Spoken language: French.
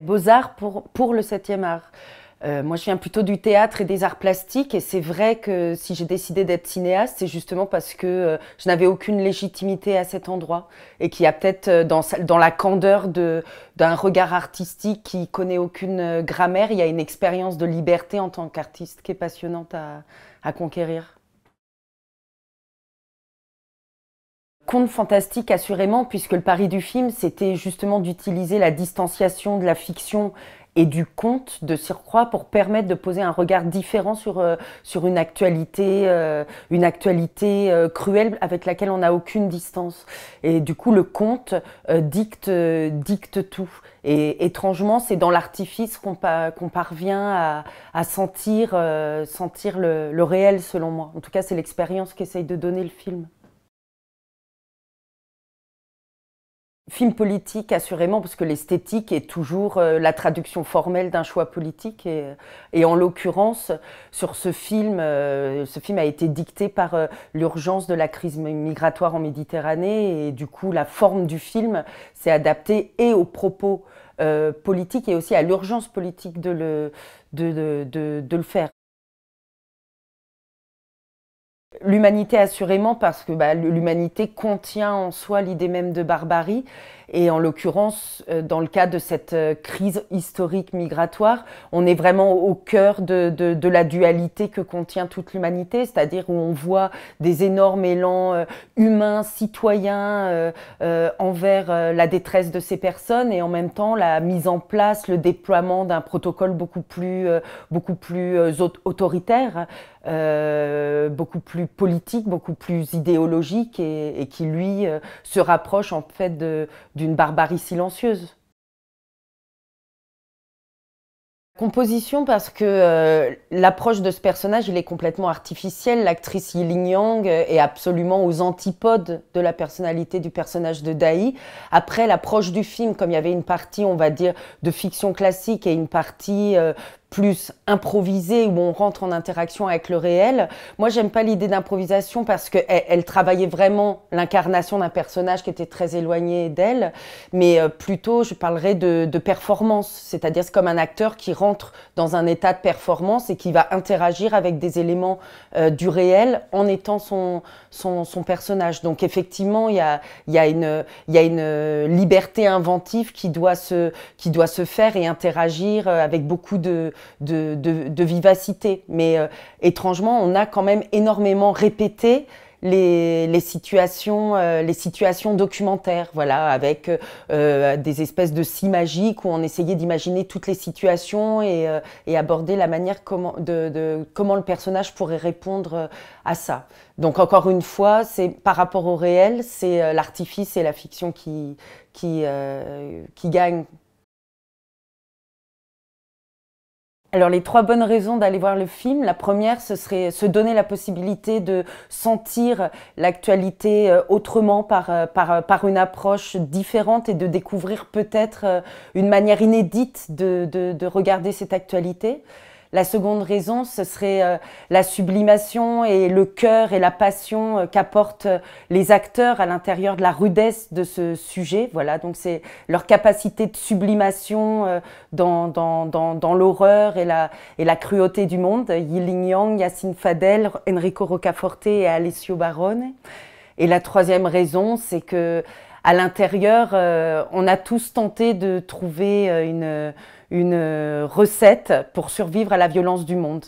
Beaux-arts pour le 7e art. Moi, je viens plutôt du théâtre et des arts plastiques, et c'est vrai que si j'ai décidé d'être cinéaste, c'est justement parce que je n'avais aucune légitimité à cet endroit, et qu'il y a peut-être dans la candeur d'un regard artistique qui connaît aucune grammaire, il y a une expérience de liberté en tant qu'artiste qui est passionnante à conquérir. Conte fantastique assurément, puisque le pari du film, c'était justement d'utiliser la distanciation de la fiction et du conte de surcroît pour permettre de poser un regard différent sur une actualité cruelle avec laquelle on n'a aucune distance. Et du coup, le conte dicte tout. Et étrangement, c'est dans l'artifice qu'on parvient à sentir le réel, selon moi. En tout cas, c'est l'expérience qu'essaye de donner le film. Film politique, assurément, parce que l'esthétique est toujours la traduction formelle d'un choix politique. Et en l'occurrence, sur ce film a été dicté par l'urgence de la crise migratoire en Méditerranée. Et du coup, la forme du film s'est adaptée et aux propos politiques et aussi à l'urgence politique de le faire. L'humanité, assurément, parce que l'humanité contient en soi l'idée même de barbarie. Et en l'occurrence, dans le cas de cette crise historique migratoire, on est vraiment au cœur de la dualité que contient toute l'humanité, c'est-à-dire où on voit des énormes élans humains, citoyens, envers la détresse de ces personnes, et en même temps la mise en place, le déploiement d'un protocole beaucoup plus autoritaire, beaucoup plus politique, beaucoup plus idéologique, et qui lui se rapproche en fait d'une barbarie silencieuse. Composition, parce que l'approche de ce personnage, il est complètement artificielle. L'actrice Yi Yang est absolument aux antipodes de la personnalité du personnage de Dai. Après, l'approche du film, comme il y avait une partie, on va dire, de fiction classique et une partie plus improvisée où on rentre en interaction avec le réel. Moi, j'aime pas l'idée d'improvisation parce qu'elle travaillait vraiment l'incarnation d'un personnage qui était très éloigné d'elle, mais plutôt, je parlerais de performance, c'est-à-dire c'est comme un acteur qui rentre dans un état de performance et qui va interagir avec des éléments du réel en étant son personnage. Donc effectivement, il y a une liberté inventive qui doit se faire et interagir avec beaucoup de vivacité. Mais étrangement, on a quand même énormément répété les situations documentaires, voilà, avec des espèces de scies magiques où on essayait d'imaginer toutes les situations et aborder la manière comment le personnage pourrait répondre à ça. Donc encore une fois, c'est par rapport au réel, c'est l'artifice et la fiction qui gagnent. Alors, les 3 bonnes raisons d'aller voir le film. La première, ce serait se donner la possibilité de sentir l'actualité autrement, par une approche différente, et de découvrir peut-être une manière inédite de regarder cette actualité. La seconde raison, ce serait la sublimation et le cœur et la passion qu'apportent les acteurs à l'intérieur de la rudesse de ce sujet. Voilà, donc c'est leur capacité de sublimation dans l'horreur et la cruauté du monde. Yi Yang, Yacine Fadel, Enrico Roccaforte et Alessio Barone. Et la troisième raison, c'est que à l'intérieur, on a tous tenté de trouver une recette pour survivre à la violence du monde.